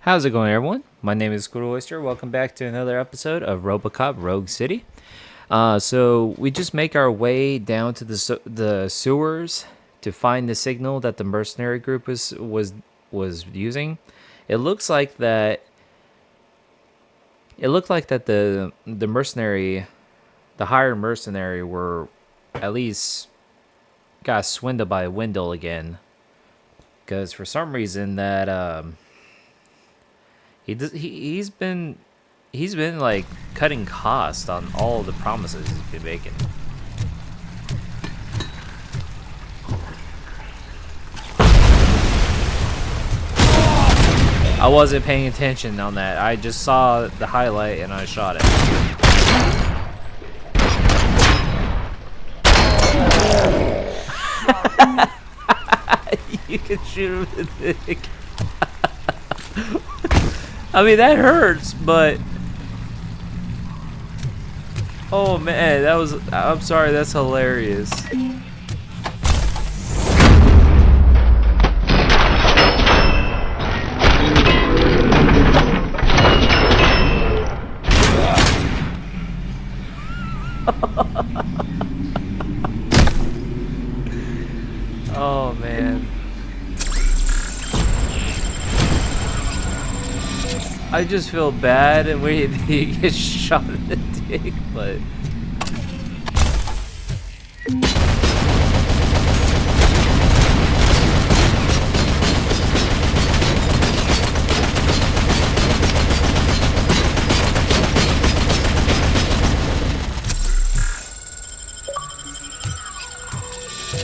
How's it going, everyone? My name is Squid Oyster. Welcome back to another episode of Robocop Rogue City. So we just make our way down to the sewers to find the signal that the mercenary group was using. It looks like that. It looked like that the mercenary, the hired mercenary, were at least got swindled by Wendell again. Because for some reason that he's been like cutting costs on all the promises he's been making. I wasn't paying attention on that. I just saw the highlight and I shot it. You can shoot him in the dick. I mean, that hurts, but oh man, I'm sorry, that's hilarious. Oh man. I just feel bad and when he gets shot in the dick, but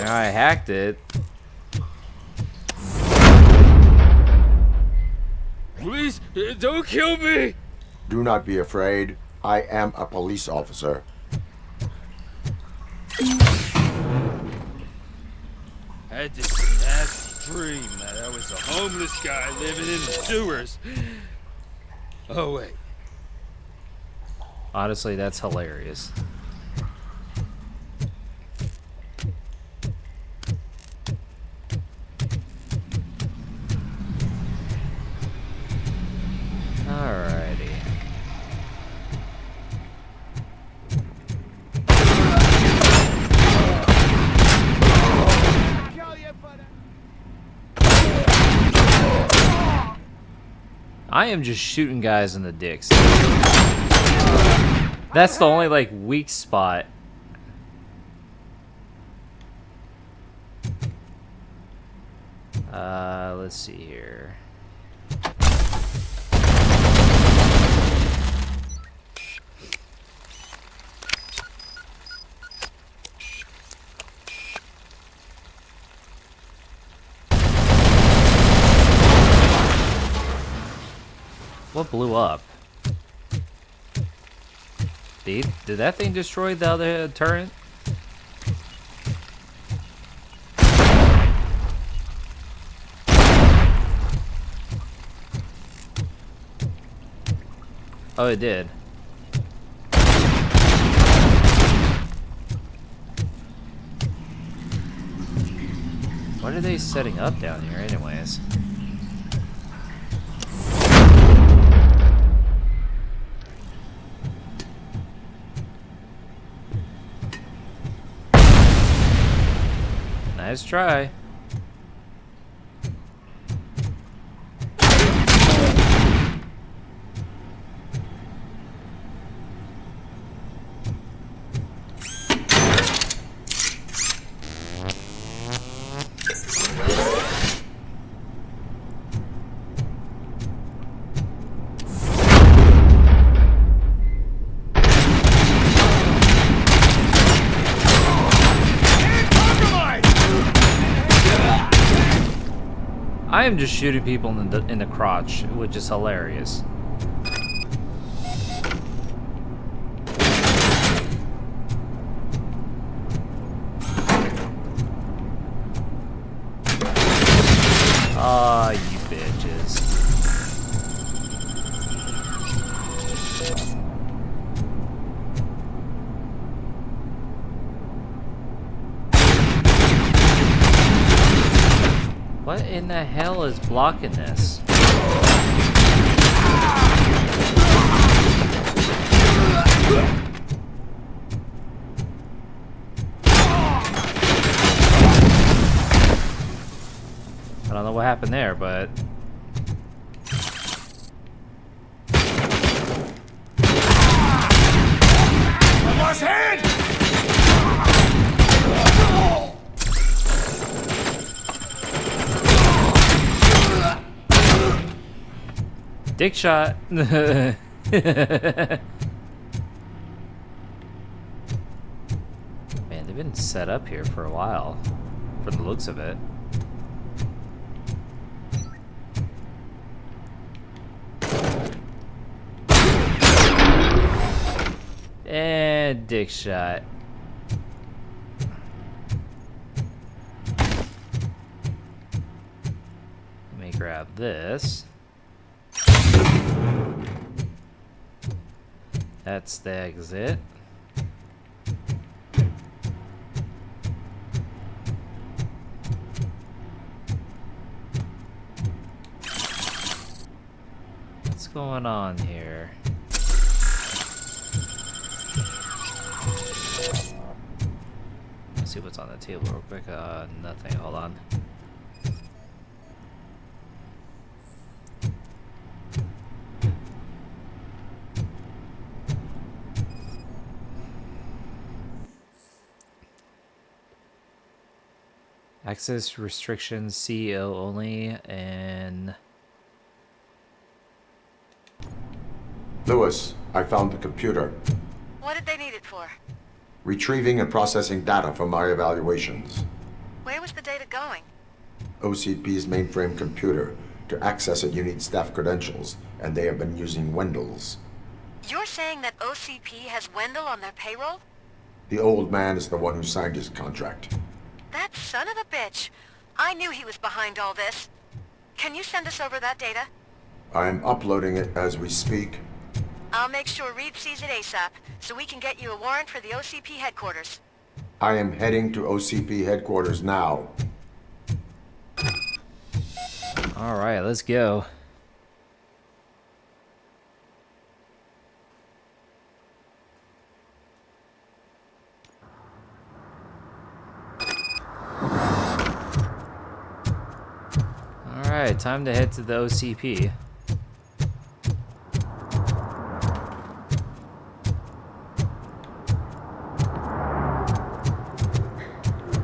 I hacked it. Please, don't kill me! Do not be afraid. I am a police officer. I had this nasty dream that I was a homeless guy living in the sewers. Oh, wait. Honestly, that's hilarious. Alrighty. I am just shooting guys in the dicks. That's the only like weak spot. Let's see here. What blew up? Did that thing destroy the other turret? Oh, it did. What are they setting up down here anyways? Nice try. I am just shooting people in the crotch, which is hilarious. Ah, you bitches. What in the hell is blocking this? I don't know what happened there, but... I lost hand! Dick shot. Man, they've been set up here for a while, from the looks of it. And dick shot. Let me grab this. That's the exit. What's going on here? Let's see what's on the table real quick. Nothing. Hold on. Access restrictions, CEO only, and... Lewis, I found the computer. What did they need it for? Retrieving and processing data from my evaluations. Where was the data going? OCP's mainframe computer. To access it, you need staff credentials, and they have been using Wendell's. You're saying that OCP has Wendell on their payroll? The old man is the one who signed his contract. That son of a bitch. I knew he was behind all this. Can you send us over that data? I am uploading it as we speak. I'll make sure Reed sees it ASAP, so we can get you a warrant for the OCP headquarters. I am heading to OCP headquarters now. Alright, let's go. Alright, time to head to the OCP.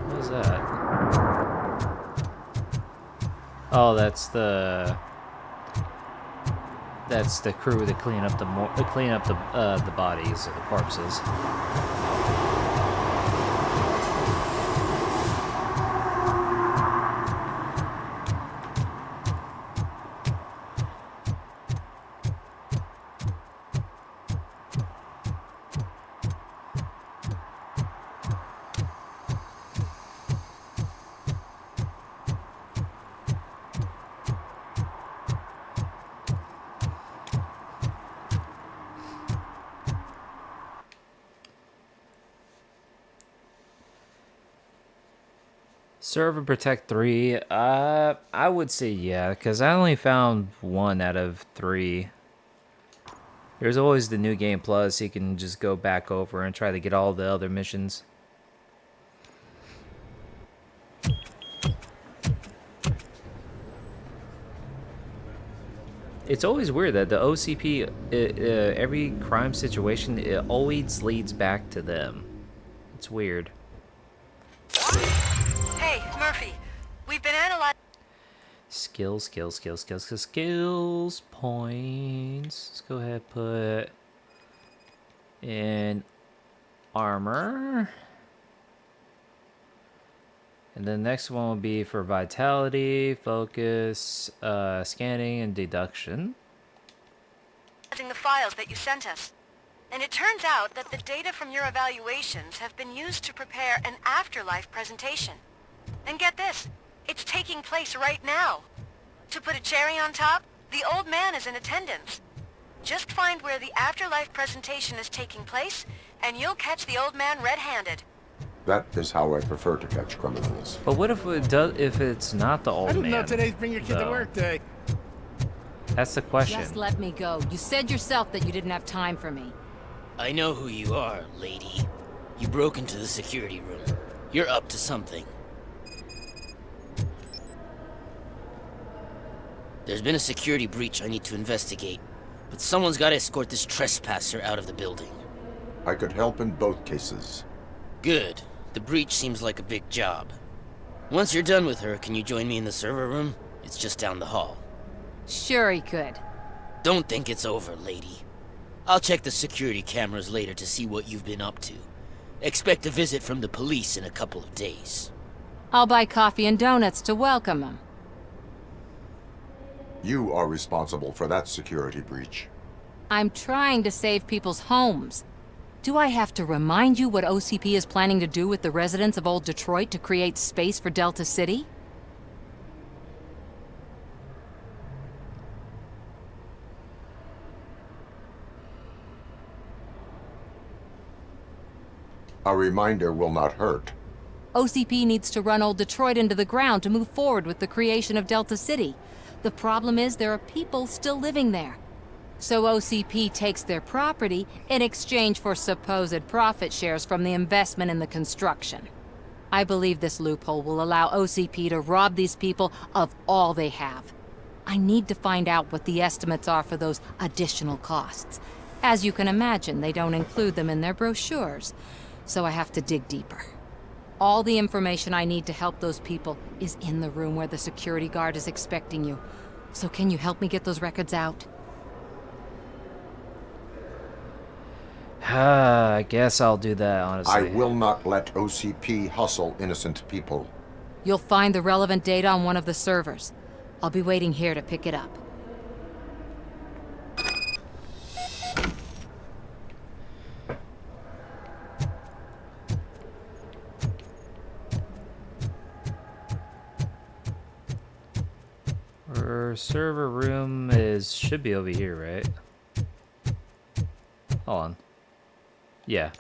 What is that? Oh, that's the crew that clean up the bodies of the corpses. Serve and protect 3. I would say yeah, because I only found 1 out of 3. There's always the New Game Plus. You can just go back over and try to get all the other missions. It's always weird that the OCP, every crime situation, it always leads back to them. It's weird. Hey, Murphy. We've been analyzing... Skills points. Let's go ahead and put in armor. And the next one will be for vitality, focus, scanning, and deduction. the files that you sent us. And it turns out that the data from your evaluations have been used to prepare an afterlife presentation. And get this, it's taking place right now. To put a cherry on top, the old man is in attendance. Just find where the afterlife presentation is taking place, and you'll catch the old man red-handed. That is how I prefer to catch criminals. But what if it does? If it's not the old man? I didn't know today's bring your kid to though? work day. That's the question. Just let me go. You said yourself that you didn't have time for me. I know who you are, lady. You broke into the security room. You're up to something. There's been a security breach I need to investigate, but someone's got to escort this trespasser out of the building. I could help in both cases. Good. The breach seems like a big job. Once you're done with her, can you join me in the server room? It's just down the hall. Sure he could. Don't think it's over, lady. I'll check the security cameras later to see what you've been up to. Expect a visit from the police in a couple of days. I'll buy coffee and donuts to welcome him. You are responsible for that security breach. I'm trying to save people's homes. Do I have to remind you what OCP is planning to do with the residents of Old Detroit to create space for Delta City? A reminder will not hurt. OCP needs to run Old Detroit into the ground to move forward with the creation of Delta City. The problem is there are people still living there. So OCP takes their property in exchange for supposed profit shares from the investment in the construction. I believe this loophole will allow OCP to rob these people of all they have. I need to find out what the estimates are for those additional costs. As you can imagine, they don't include them in their brochures, so I have to dig deeper. All the information I need to help those people is in the room where the security guard is expecting you. So can you help me get those records out? I guess I'll do that, honestly. I will not let OCP hustle innocent people. You'll find the relevant data on one of the servers. I'll be waiting here to pick it up. Our server room should be over here, right? Hold on. Yeah.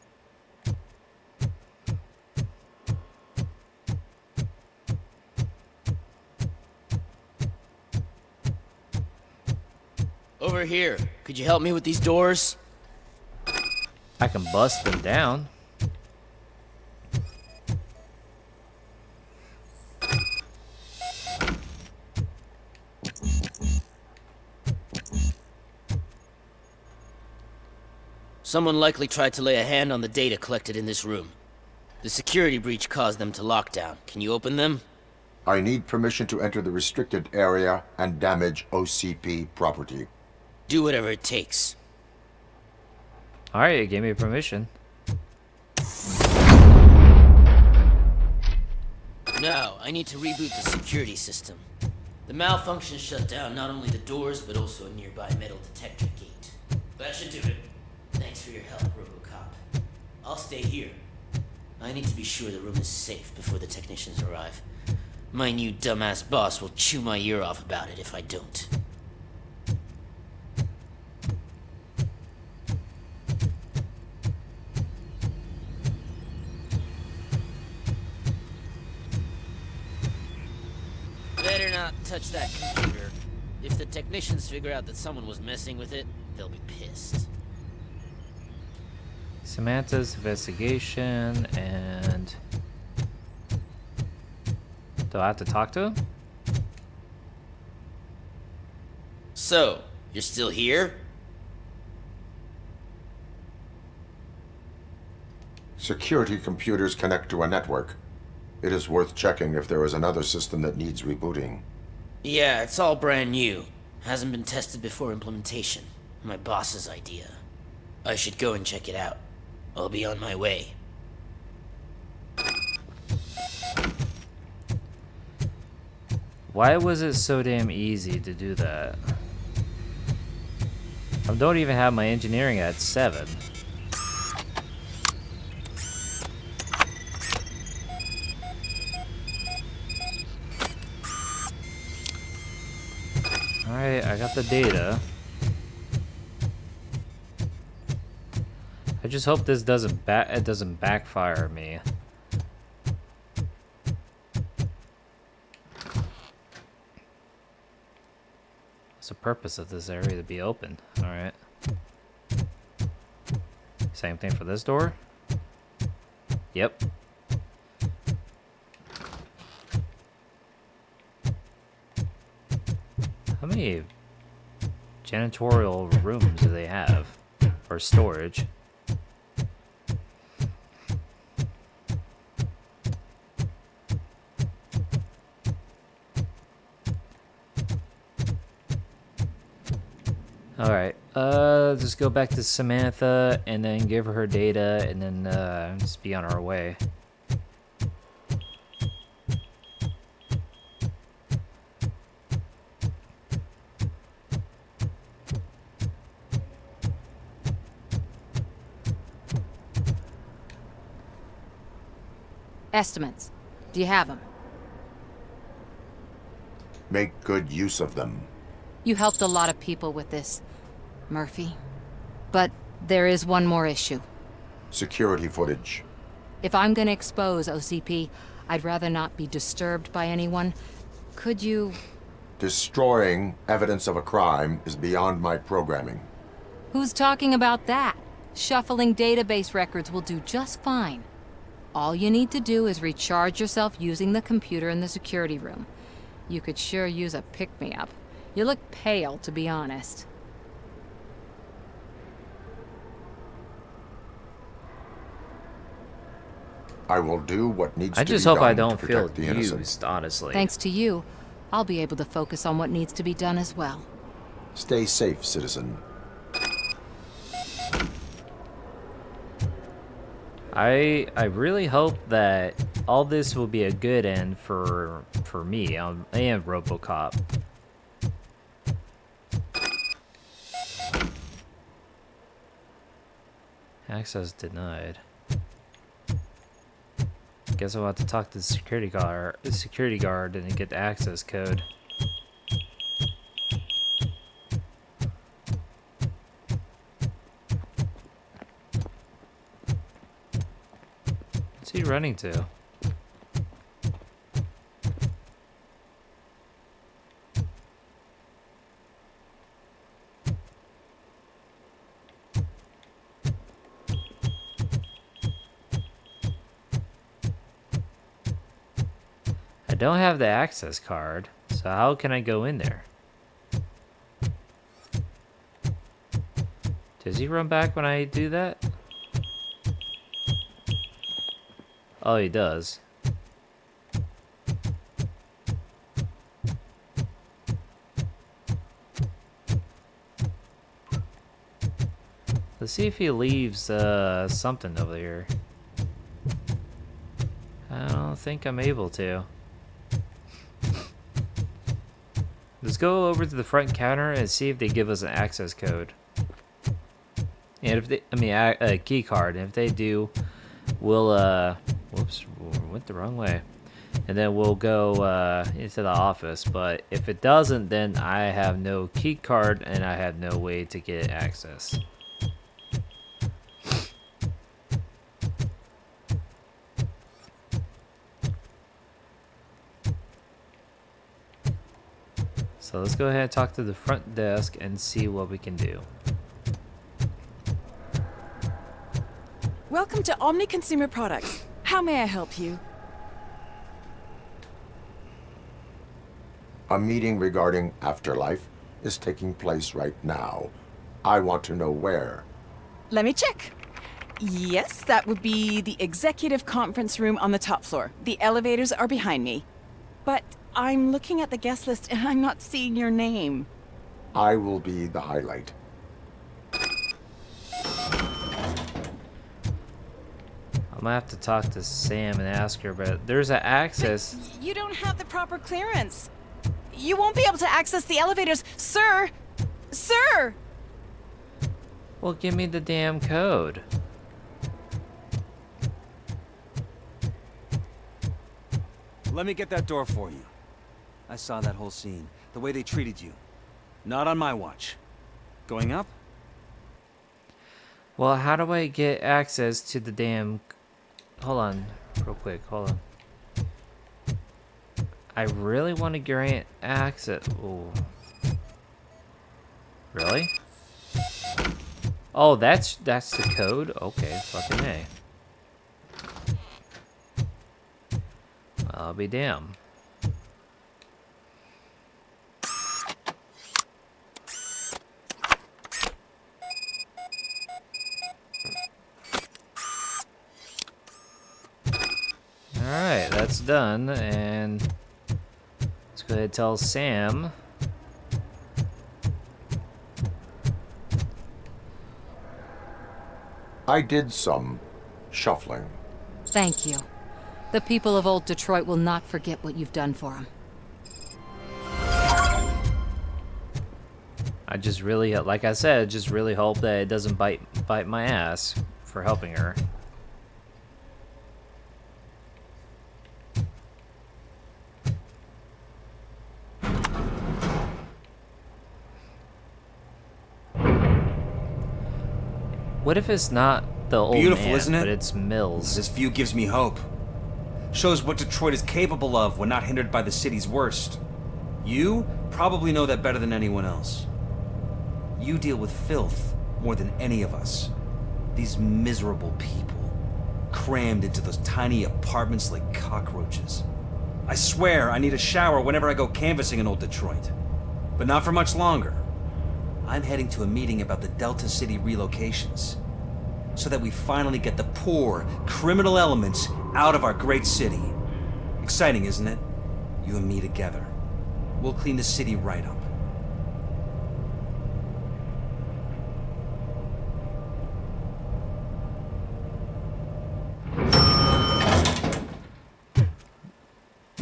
Over here. Could you help me with these doors? I can bust them down. Someone likely tried to lay a hand on the data collected in this room. The security breach caused them to lock down. Can you open them? I need permission to enter the restricted area and damage OCP property. Do whatever it takes. Alright, it gave me permission. Now, I need to reboot the security system. The malfunction shut down not only the doors, but also a nearby metal detector gate. That should do it. Thanks for your help, Robocop. I'll stay here. I need to be sure the room is safe before the technicians arrive. My new dumbass boss will chew my ear off about it if I don't. Better not touch that computer. If the technicians figure out that someone was messing with it, they'll be pissed. Samantha's investigation, and do I have to talk to him? So, you're still here? Security computers connect to a network. It is worth checking if there is another system that needs rebooting. Yeah, it's all brand new. Hasn't been tested before implementation. My boss's idea. I should go and check it out. I'll be on my way. Why was it so damn easy to do that? I don't even have my engineering at 7. Alright, I got the data. I just hope this doesn't backfire me. the purpose of this area to be open? Alright. Same thing for this door? Yep. How many janitorial rooms do they have? Or storage? Alright, just go back to Samantha and then give her data and then just be on our way. Estimates. Do you have them? Make good use of them. You helped a lot of people with this, Murphy. But there is one more issue. Security footage. If I'm gonna expose OCP, I'd rather not be disturbed by anyone. Could you... Destroying evidence of a crime is beyond my programming. Who's talking about that? Shuffling database records will do just fine. All you need to do is recharge yourself using the computer in the security room. You could sure use a pick-me-up. You look pale, to be honest. I will do what needs I to be just done hope I to don't feel protect the innocent. used, honestly. Thanks to you, I'll be able to focus on what needs to be done as well. Stay safe, citizen. I really hope that all this will be a good end for me and Robocop. Access denied. Guess I'll have to talk to the security guard and get the access code. What's he running to? I don't have the access card, so how can I go in there? Does he run back when I do that? Oh, he does. Let's see if he leaves something over here. I don't think I'm able to. Let's go over to the front counter and see if they give us an access code. And if they, a key card. And if they do, we'll whoops, went the wrong way. And then we'll go into the office. But if it doesn't, then I have no key card and I have no way to get access. So let's go ahead and talk to the front desk and see what we can do. Welcome to Omni Consumer Products. How may I help you? A meeting regarding Afterlife is taking place right now. I want to know where. Let me check. Yes, that would be the executive conference room on the top floor. The elevators are behind me. But I'm looking at the guest list and I'm not seeing your name. I will be the highlight. I'm gonna have to talk to Sam and ask her, but there's an access. But you don't have the proper clearance. You won't be able to access the elevators, sir! Sir! Well, give me the damn code. Let me get that door for you. I saw that whole scene. The way they treated you. Not on my watch. Going up? Well, how do I get access to the damn... Hold on, real quick, hold on. I really want to grant access... Ooh. Really? Oh, that's the code? Okay, fucking A. I'll be damned. Alright, that's done, and let's go ahead and tell Sam. I did some shuffling. Thank you. The people of Old Detroit will not forget what you've done for them. I just really, like I said, just really hope that it doesn't bite my ass for helping her. What if it's not the old Beautiful, man, isn't it? but it's Mills? This view gives me hope. Shows what Detroit is capable of when not hindered by the city's worst. You probably know that better than anyone else. You deal with filth more than any of us. These miserable people, crammed into those tiny apartments like cockroaches. I swear I need a shower whenever I go canvassing in Old Detroit. But not for much longer. I'm heading to a meeting about the Delta City relocations, so that we finally get the poor, criminal elements out of our great city. Exciting, isn't it? You and me together. We'll clean the city right up.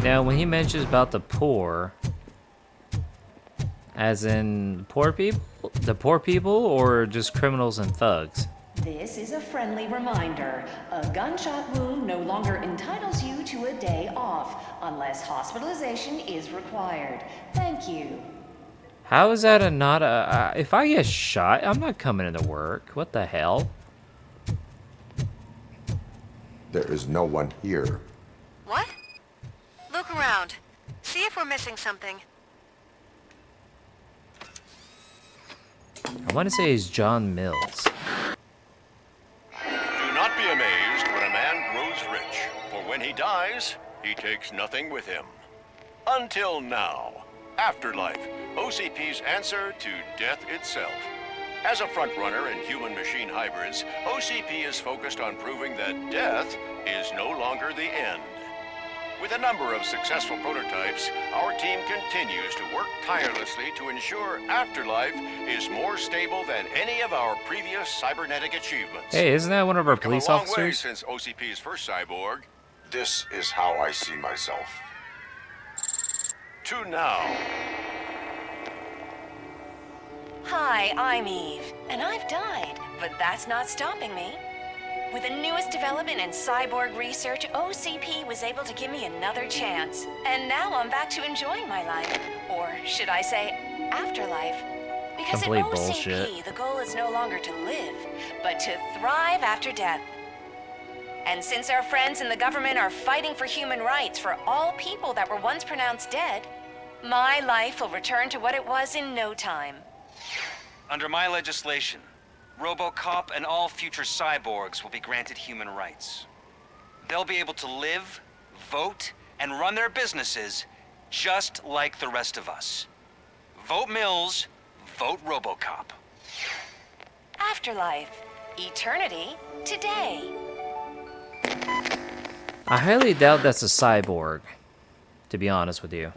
Now, when he mentions about the poor, as in poor people, the poor people, or just criminals and thugs? This is a friendly reminder. A gunshot wound no longer entitles you to a day off, unless hospitalization is required. Thank you. How is that not a... if I get shot, I'm not coming into work. What the hell? There is no one here. What? Look around. See if we're missing something. I want to say he's John Mills. Do not be amazed when a man grows rich, for when he dies, he takes nothing with him. Until now. Afterlife, OCP's answer to death itself. As a frontrunner in human-machine hybrids, OCP is focused on proving that death is no longer the end. With a number of successful prototypes, our team continues to work tirelessly to ensure Afterlife is more stable than any of our previous cybernetic achievements. Hey, isn't that one of our We've come police a long way officers? since OCP's first cyborg This is how I see myself. to now. Hi, I'm Eve, and I've died, but that's not stopping me. With the newest development in cyborg research, OCP was able to give me another chance. And now I'm back to enjoying my life. Or should I say, afterlife. Because Complete at OCP, bullshit. the goal is no longer to live, but to thrive after death. And since our friends in the government are fighting for human rights for all people that were once pronounced dead, my life will return to what it was in no time. Under my legislation, Robocop and all future cyborgs will be granted human rights. They'll be able to live, vote, and run their businesses just like the rest of us. Vote Mills, vote Robocop. Afterlife. Eternity. Today. I highly doubt that's a cyborg, to be honest with you.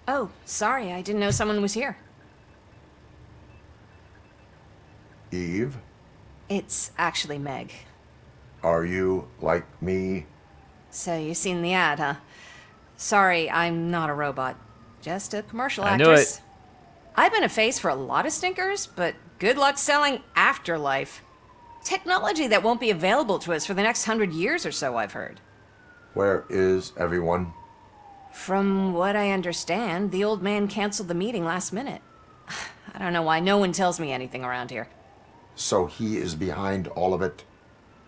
Oh, sorry, I didn't know someone was here. Eve, It's actually Meg. are you like me? So you've seen the ad, huh? Sorry, I'm not a robot. Just a commercial I knew actress. it. I've been a face for a lot of stinkers, but good luck selling Afterlife. Technology that won't be available to us for the next 100 years or so, I've heard. Where is everyone? From what I understand, the old man canceled the meeting last minute. I don't know why no one tells me anything around here. So he is behind all of it?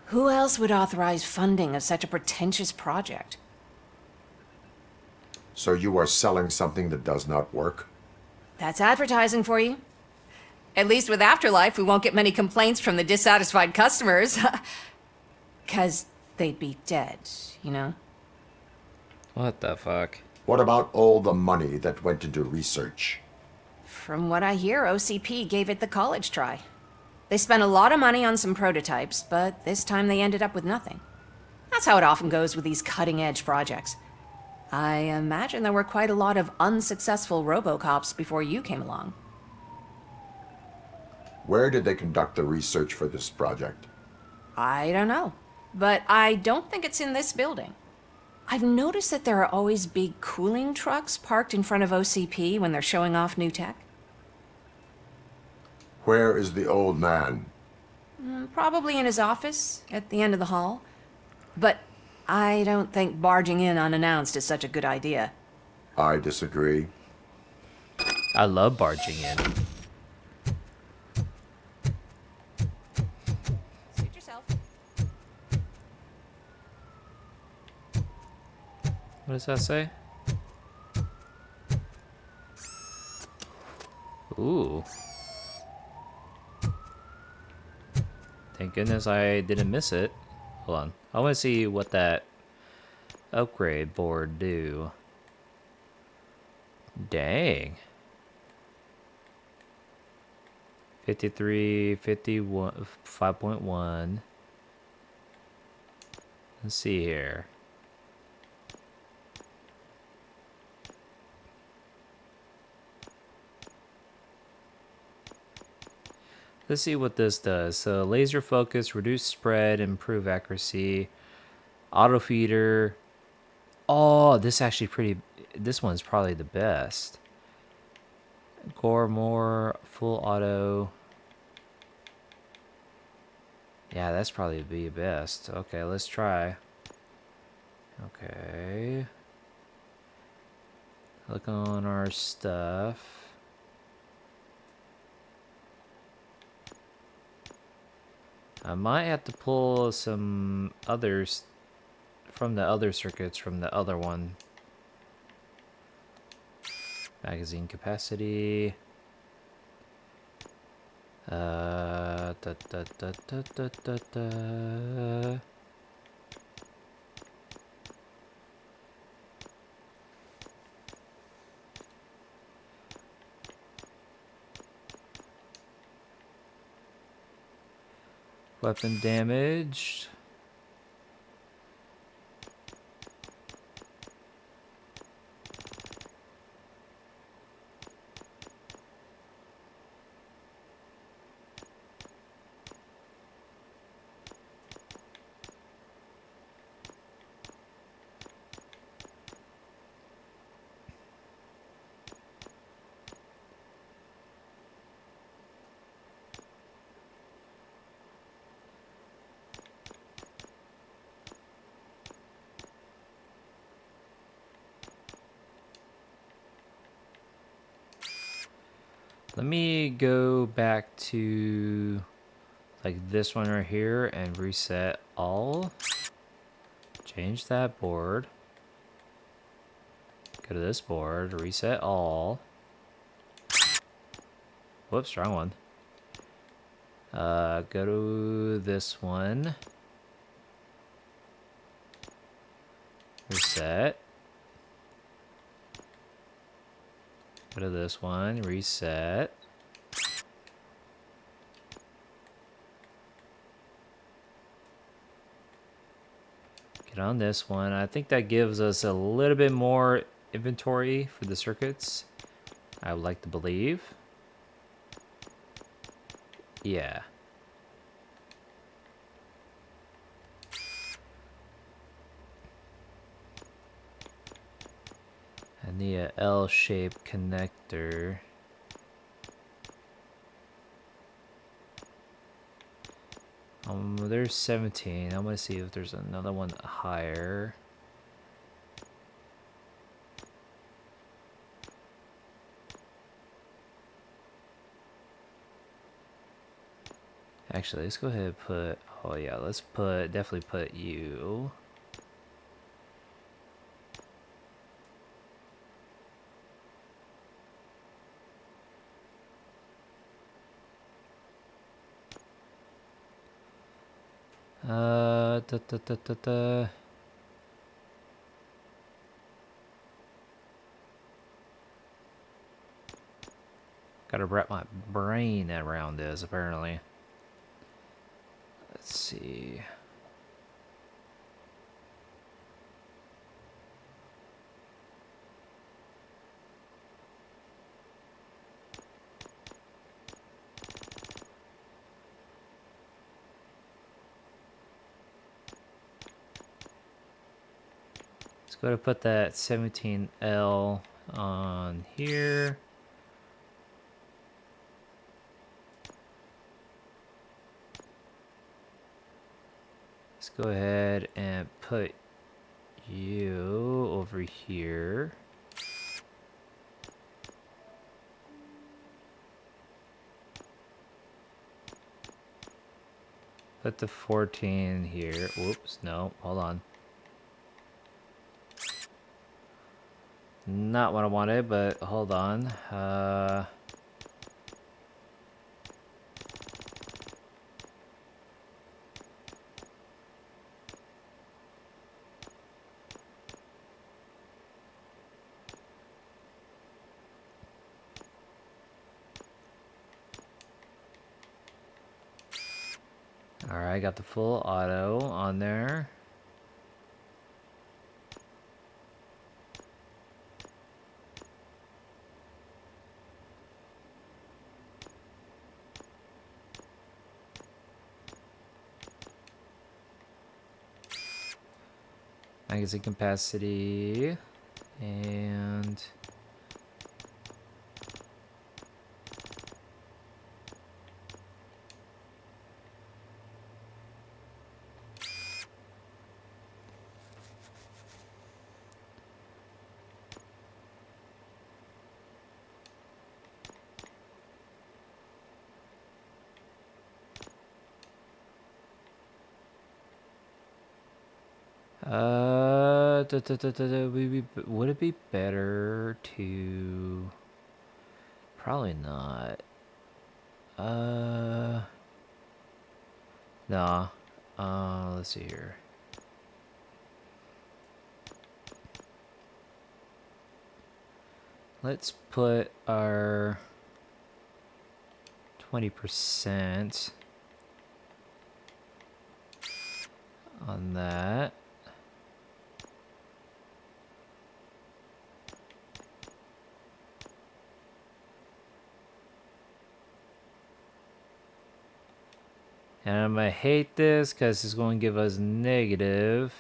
Who else would authorize funding of such a pretentious project? So you are selling something that does not work? That's advertising for you. At least with Afterlife, we won't get many complaints from the dissatisfied customers. 'Cause they'd be dead, you know? What the fuck? What about all the money that went into research? From what I hear, OCP gave it the college try. They spent a lot of money on some prototypes, but this time they ended up with nothing. That's how it often goes with these cutting-edge projects. I imagine there were quite a lot of unsuccessful Robocops before you came along. Where did they conduct the research for this project? I don't know, but I don't think it's in this building. I've noticed that there are always big cooling trucks parked in front of OCP when they're showing off new tech. Where is the old man? Probably in his office, at the end of the hall. But I don't think barging in unannounced is such a good idea. I disagree. I love barging in. Suit yourself. What does that say? Ooh. Thank goodness I didn't miss it. Hold on. I want to see what that upgrade board do. Dang. 53, 51, 5.1. Let's see here. Let's see what this does. So laser focus, reduce spread, improve accuracy, auto feeder. Oh, this actually pretty. This one's probably the best. Core more, full auto. Yeah, that's probably the best. Okay, let's try. Okay. Look on our stuff. I might have to pull some others from the other circuits from the other one. Magazine capacity. Da, da, da, da, da, da, da. Weapon damaged. Let me go back to like this one right here and reset all. Change that board. Go to this board, reset all. Whoops, wrong one. Go to this one. Reset. Go to this one, reset. Get on this one. I think that gives us a little bit more inventory for the circuits. I would like to believe. Yeah. I need a L-shaped connector. There's 17. I'm gonna see if there's another one higher. Actually, let's go ahead and put. Oh yeah, let's put definitely put you. Da, da, da, da, da. Gotta wrap my brain around this, apparently. Let's see. Let's go to put that 17L on here. Let's go ahead and put you over here. Put the 14 here. Whoops, no, hold on. Not what I wanted, but hold on. Alright, got the full auto on there. Magazine capacity and would it be better to? Probably not. Nah. Let's see here. Let's put our 20% on that. And I'm gonna hate this because it's going to give us negative.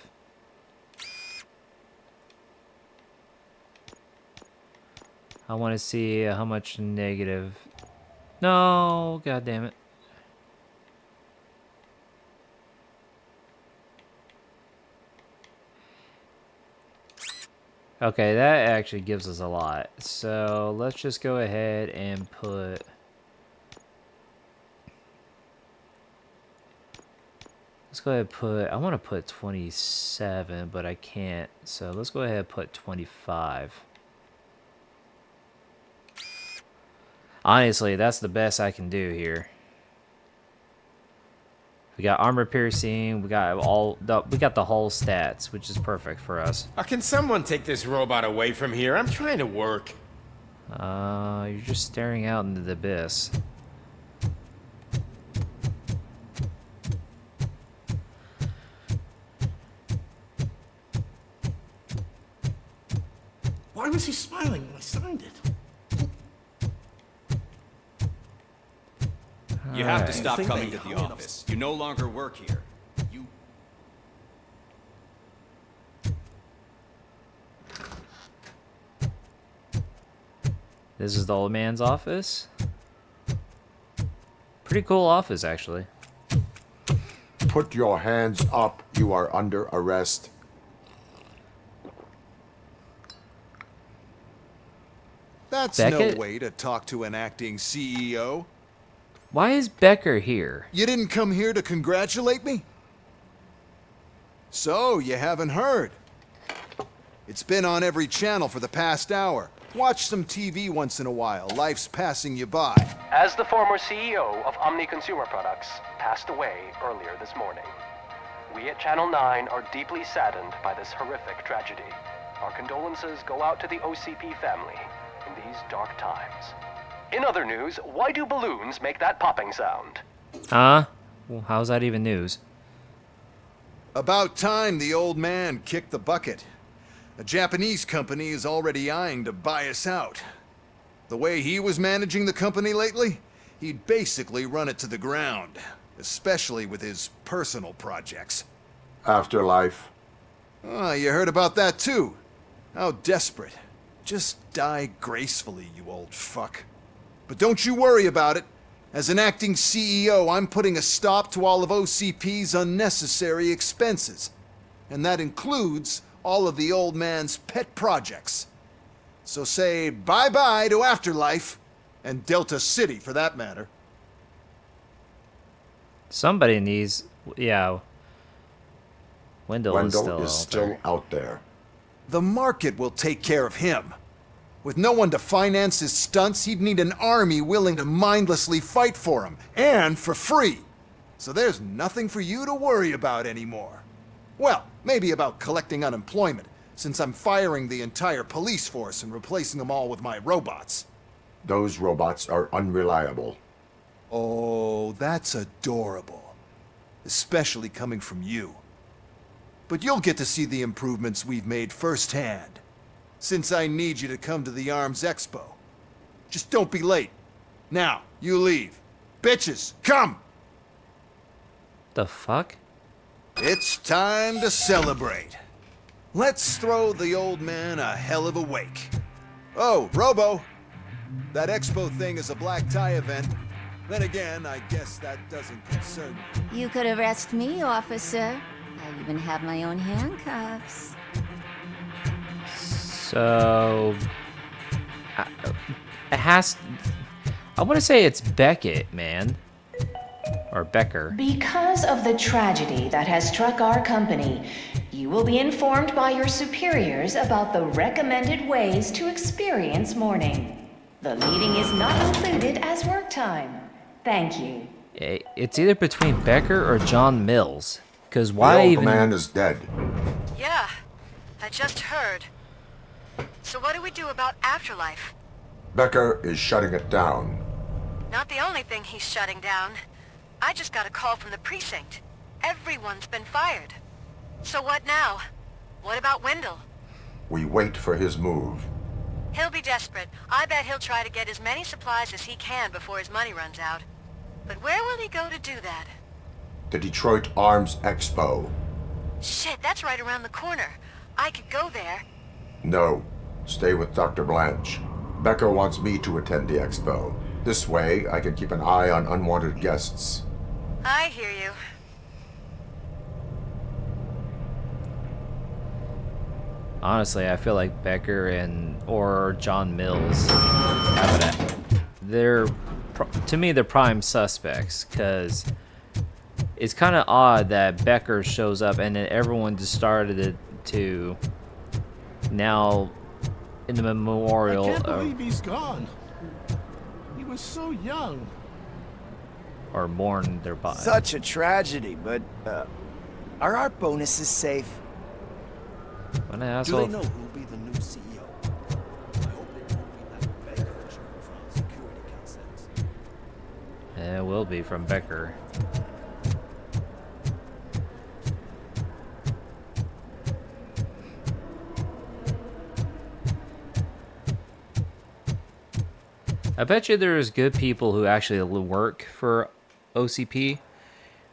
I want to see how much negative. No, god damn it. Okay, that actually gives us a lot. So let's just go ahead and put. Let's go ahead and put. I want to put 27, but I can't. So let's go ahead and put 25. Honestly, that's the best I can do here. We got armor piercing. We got the whole stats, which is perfect for us. Can someone take this robot away from here? I'm trying to work. You're just staring out into the abyss. Why was he smiling when I signed it? You have to Alright. stop Think coming they to the hung enough- office. You no longer work here. You... This is the old man's office. Pretty cool office, actually. Put your hands up. You are under arrest. That's Beckett? no way to talk to an acting CEO. Why is Becker here? You didn't come here to congratulate me? So, you haven't heard. It's been on every channel for the past hour. Watch some TV once in a while. Life's passing you by. As the former CEO of Omni Consumer Products passed away earlier this morning. We at Channel 9 are deeply saddened by this horrific tragedy. Our condolences go out to the OCP family in these dark times. In other news, why do balloons make that popping sound? Huh? Well, how's that even news? About time the old man kicked the bucket. A Japanese company is already eyeing to buy us out. The way he was managing the company lately, he'd basically run it to the ground, especially with his personal projects. Afterlife. Oh, you heard about that too? How desperate. Just die gracefully, you old fuck. But don't you worry about it. As an acting CEO, I'm putting a stop to all of OCP's unnecessary expenses. And that includes all of the old man's pet projects. So say bye-bye to Afterlife, and Delta City for that matter. Somebody needs... Yeah. Wendell Wendell is still out there. The market will take care of him. With no one to finance his stunts, he'd need an army willing to mindlessly fight for him, and for free. So there's nothing for you to worry about anymore. Well, maybe about collecting unemployment, since I'm firing the entire police force and replacing them all with my robots. Those robots are unreliable. Oh, that's adorable. Especially coming from you. But you'll get to see the improvements we've made firsthand. Since I need you to come to the Arms Expo. Just don't be late. Now, you leave. Bitches, come! The fuck? It's time to celebrate. Let's throw the old man a hell of a wake. Oh, Robo! That expo thing is a black tie event. Then again, I guess that doesn't concern you. You could arrest me, officer. I even have my own handcuffs. So... it has... I want to say it's Beckett, man. Or Becker. Because of the tragedy that has struck our company, you will be informed by your superiors about the recommended ways to experience mourning. The meeting is not included as work time. Thank you. It's either between Becker or John Mills. Because why the old even... man is dead. Yeah, I just heard. So what do we do about Afterlife? Becker is shutting it down. Not the only thing he's shutting down. I just got a call from the precinct. Everyone's been fired. So what now? What about Wendell? We wait for his move. He'll be desperate. I bet he'll try to get as many supplies as he can before his money runs out. But where will he go to do that? The Detroit Arms Expo. Shit, that's right around the corner. I could go there. No. Stay with Dr. Blanche. Becker wants me to attend the expo. This way, I can keep an eye on unwanted guests. I hear you. Honestly, I feel like Becker or John Mills they're to me they're prime suspects, because it's kind of odd that Becker shows up and then everyone just started to now in the memorial. I can't believe he's gone. He was so young. Or mourn their body. Such a tragedy, but are our bonuses safe? What an Do asshole. they know who'll be the new CEO? I hope it won't be that beggar from security concepts. It will be from Becker. I bet you there's good people who actually work for OCP,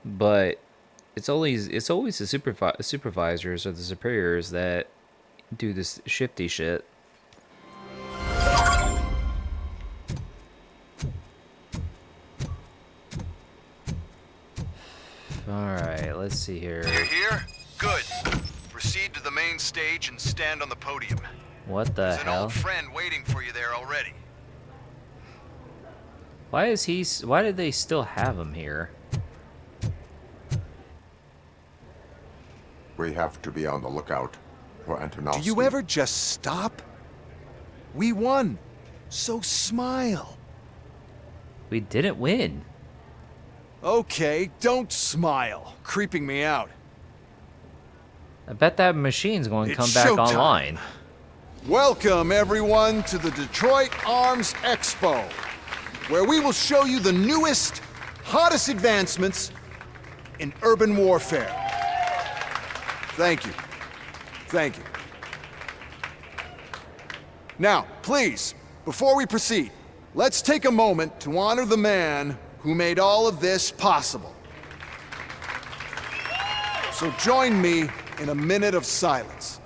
but it's always the supervisors or the superiors that do this shifty shit. Alright, let's see here. You're here? Good. Proceed to the main stage and stand on the podium. What the There's an hell? old friend waiting for you there already. Why did they still have him here? We have to be on the lookout for Antonovsky. Do you ever just stop? We won. So smile. We didn't win. Okay, don't smile. Creeping me out. I bet that machine's going to come It's back showtime. online. Welcome, everyone, to the Detroit Arms Expo, where we will show you the newest, hottest advancements in urban warfare. Thank you. Thank you. Now, please, before we proceed, let's take a moment to honor the man who made all of this possible. So join me in a minute of silence.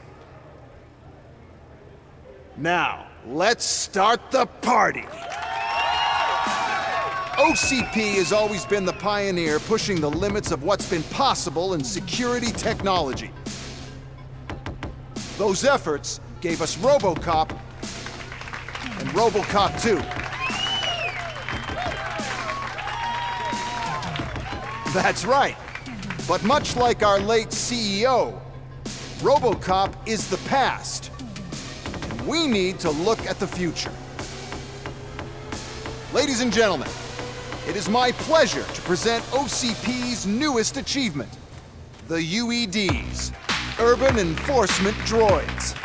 Now, let's start the party. OCP has always been the pioneer pushing the limits of what's been possible in security technology. Those efforts gave us Robocop and Robocop 2. That's right. But much like our late CEO, Robocop is the past. And we need to look at the future. Ladies and gentlemen, it is my pleasure to present OCP's newest achievement, the UEDs, Urban Enforcement Droids.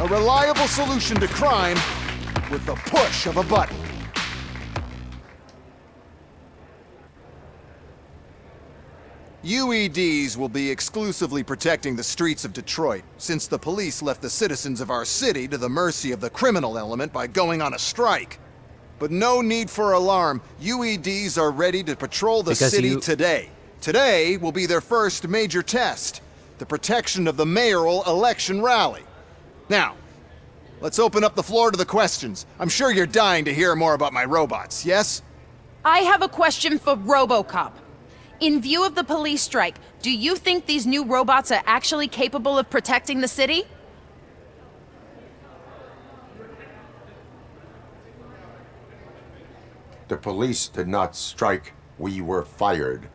A reliable solution to crime with the push of a button. UEDs will be exclusively protecting the streets of Detroit, since the police left the citizens of our city to the mercy of the criminal element by going on a strike. But no need for alarm. UEDs are ready to patrol the city today. Today will be their first major test, the protection of the mayoral election rally. Now, let's open up the floor to the questions. I'm sure you're dying to hear more about my robots, yes? I have a question for Robocop. In view of the police strike, do you think these new robots are actually capable of protecting the city? The police did not strike. We were fired.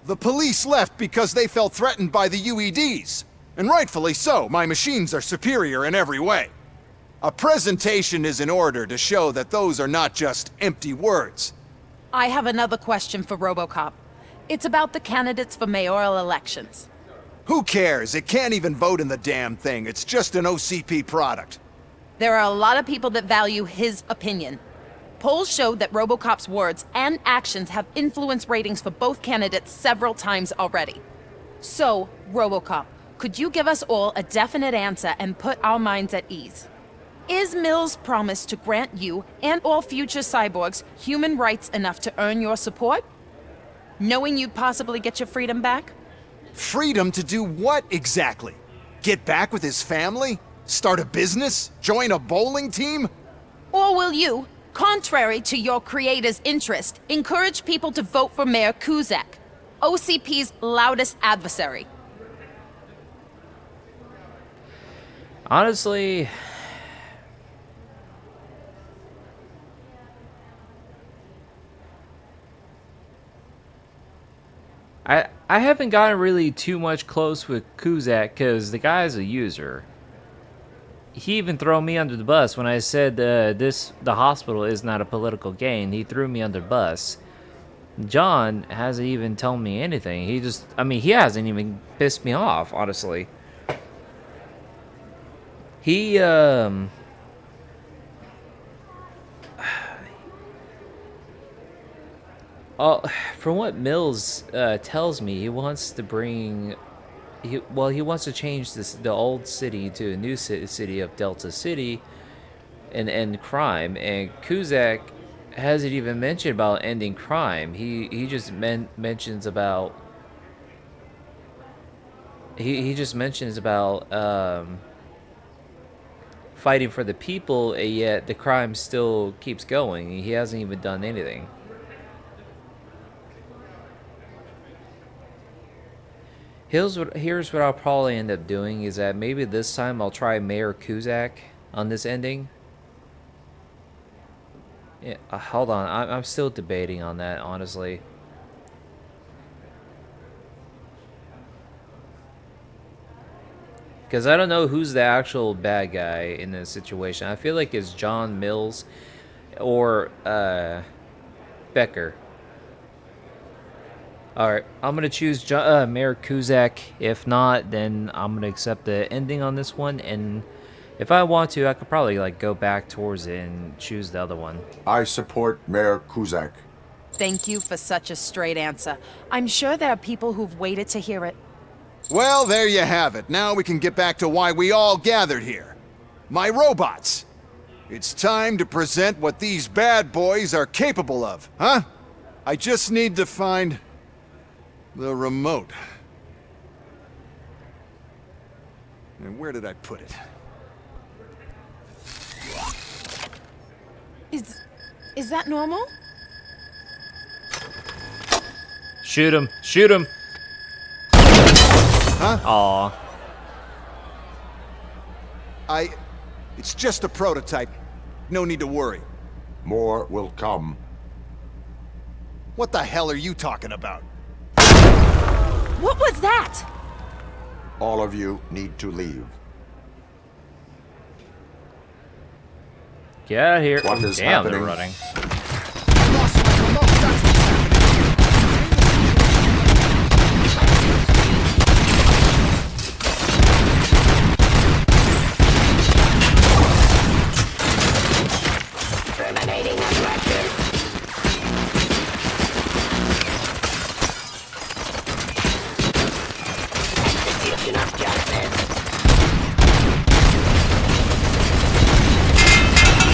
The police left because they felt threatened by the UEDs. And rightfully so. My machines are superior in every way. A presentation is in order to show that those are not just empty words. I have another question for Robocop. It's about the candidates for mayoral elections. Who cares? It can't even vote in the damn thing. It's just an OCP product. There are a lot of people that value his opinion. Polls showed that Robocop's words and actions have influenced ratings for both candidates several times already. So, Robocop, could you give us all a definite answer and put our minds at ease? Is Mills' promise to grant you and all future cyborgs human rights enough to earn your support? Knowing you'd possibly get your freedom back? Freedom to do what exactly? Get back with his family? Start a business? Join a bowling team? Or will you, contrary to your creator's interest, encourage people to vote for Mayor Kuzak, OCP's loudest adversary? Honestly, I haven't gotten really too much close with Kuzak because the guy's a user. He even threw me under the bus when I said the hospital is not a political gain. He threw me under the bus. John hasn't even told me anything. He hasn't even pissed me off, honestly. He, from what Mills tells me, he wants to bring... he wants to change the old city to a new city of Delta City and end crime. And Kuzak hasn't even mentioned about ending crime. He just mentions about... He just mentions about fighting for the people, and yet the crime still keeps going. He hasn't even done anything. Here's what I'll probably end up doing is that maybe this time I'll try Mayor Kuzak on this ending. Yeah, hold on, I'm still debating on that, honestly. Because I don't know who's the actual bad guy in this situation. I feel like it's John Mills or Becker. All right, I'm gonna choose Mayor Kuzak. If not, then I'm gonna accept the ending on this one. And if I want to, I could probably like go back towards it and choose the other one. I support Mayor Kuzak. Thank you for such a straight answer. I'm sure there are people who've waited to hear it. Well, there you have it. Now we can get back to why we all gathered here. My robots. It's time to present what these bad boys are capable of, huh? I just need to find the remote. And where did I put it? Is that normal? Shoot him! Shoot him! Huh? Aw. It's just a prototype. No need to worry. More will come. What the hell are you talking about? What was that? All of you need to leave. Get out of here. What Oh, is damn, happening? they're running. Terminating aggressor. Execution of justice.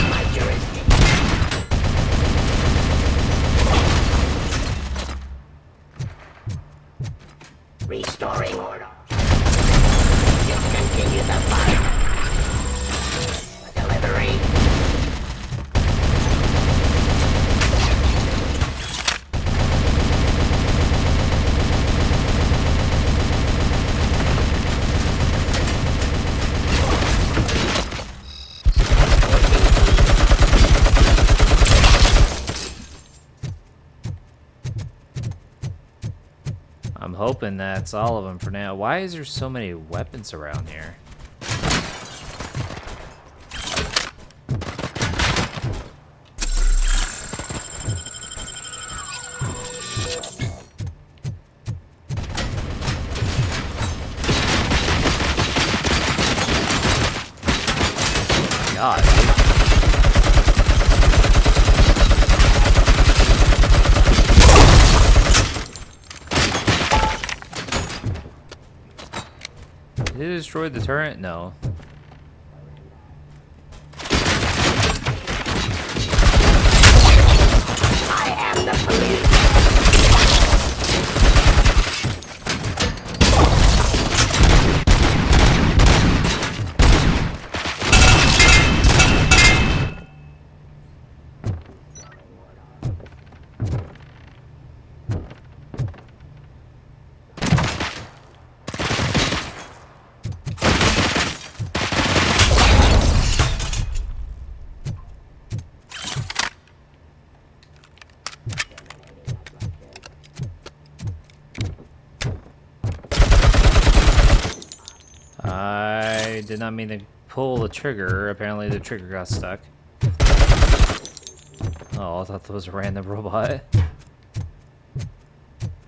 My jurisdiction. Restoring order. Discontinue the fight. Delivery. I'm hoping that's all of them for now. Why is there so many weapons around here? God. Did it destroy the turret? No. I am the police. I did not mean to pull the trigger. Apparently the trigger got stuck. Oh, I thought that was a random robot.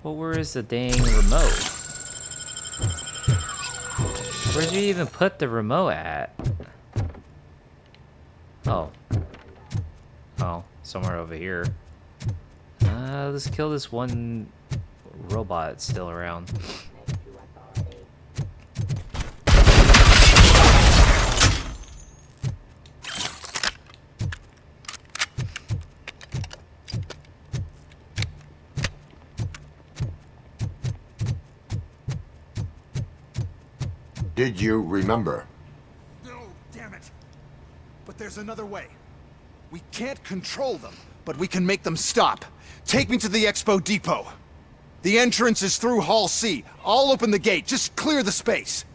Well, where is the dang remote? Where'd you even put the remote at? Oh. Oh, somewhere over here. Let's kill this one robot still around. Did you remember? No, damn it. But there's another way. We can't control them, but we can make them stop. Take me to the Expo Depot. The entrance is through Hall C. I'll open the gate. Just clear the space.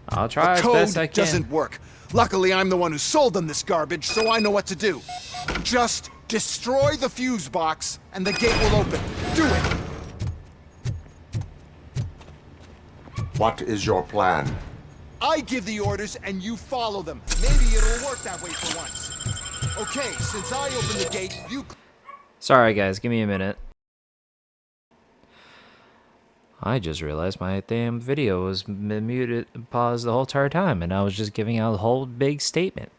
I'll try the as code best I can. doesn't work. Luckily, I'm the one who sold them this garbage, so I know what to do. Just destroy the fuse box, and the gate will open. Do it! What is your plan? I give the orders, and you follow them. Maybe it'll work that way for once. Okay, since I opened the gate, you... Sorry, guys. Give me a minute. I just realized my damn video was muted, paused the whole entire time, and I was just giving out a whole big statement.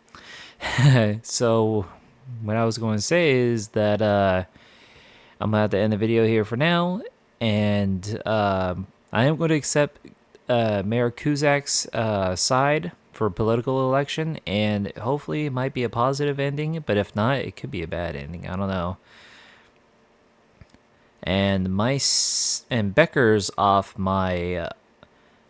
So, what I was going to say is that I'm gonna have to end the video here for now, and I am going to accept Mayor Kuzak's side for political election, and hopefully it might be a positive ending. But if not, it could be a bad ending. I don't know. And and Becker's off my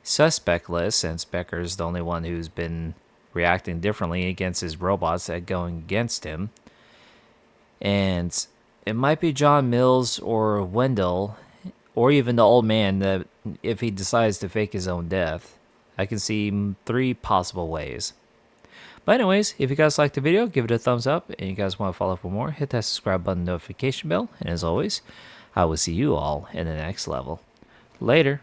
suspect list, since Becker's the only one who's been reacting differently against his robots that going against him. And it might be John Mills or Wendell, or even the old man, that if he decides to fake his own death. I can see 3 possible ways. But anyways, if you guys liked the video, give it a thumbs up, and you guys want to follow for more, hit that subscribe button, notification bell, and as always, I will see you all in the next level. Later.